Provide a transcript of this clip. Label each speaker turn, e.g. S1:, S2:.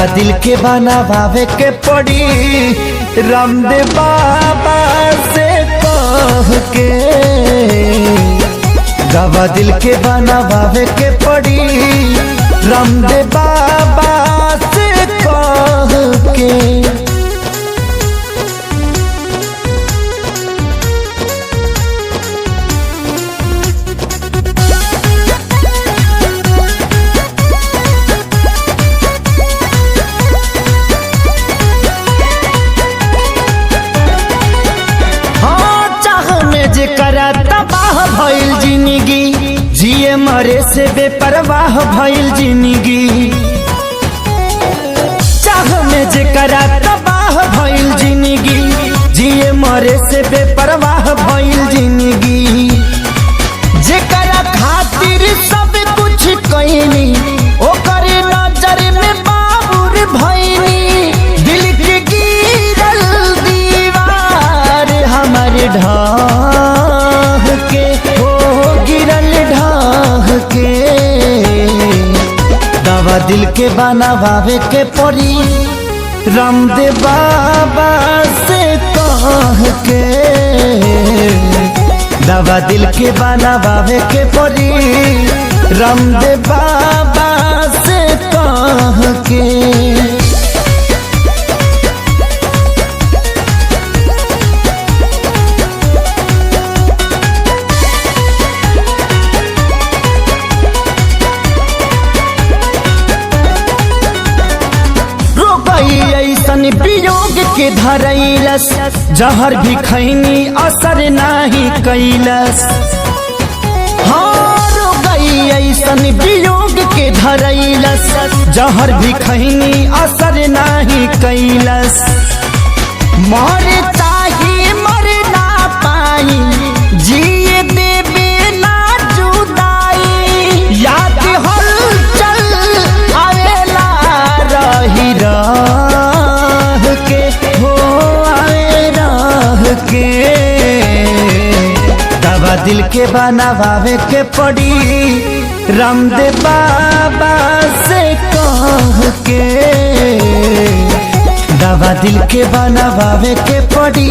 S1: दवा दिल के बनावे के पड़ी रामदेव बाबा से कह के। दवा दिल के बनावे के पड़ी रामदेव बाबा से कह के। तबाह भइल जिंदगी जिए मरे से बेपरवाह भइल जिंदगी। चाह में जेकरा तबाह भइल जिंदगी जिए मरे से बेपरवाह भइल जिंदगी। जेकरा खातिर सब कुछ कइनी ओकर नजर में बाबुर भइनी। दिल के गिरल दीवार हमारे ढाह के हो गिरल ढाह के। दवा दिल के बनावे के पड़ी रामदेव बाबा से कह के। दवा दिल के बनावे के पड़ी रामदेव बाबा से कह के। ऐसन वियोग के धरैलस जहर भी खैनी असर नाही कैलस। हार गई ऐसन वियोग के धरैलस जहर भी खैनी असर नाही कैलस। मर चाहे मर ना पाई जिए देवे ना जुदाई। याद हलचल आवेला रही दवा दिल के बनावे के पड़ी रामदेव बाबा से कह के। दवा दिल के बनावे के पड़ी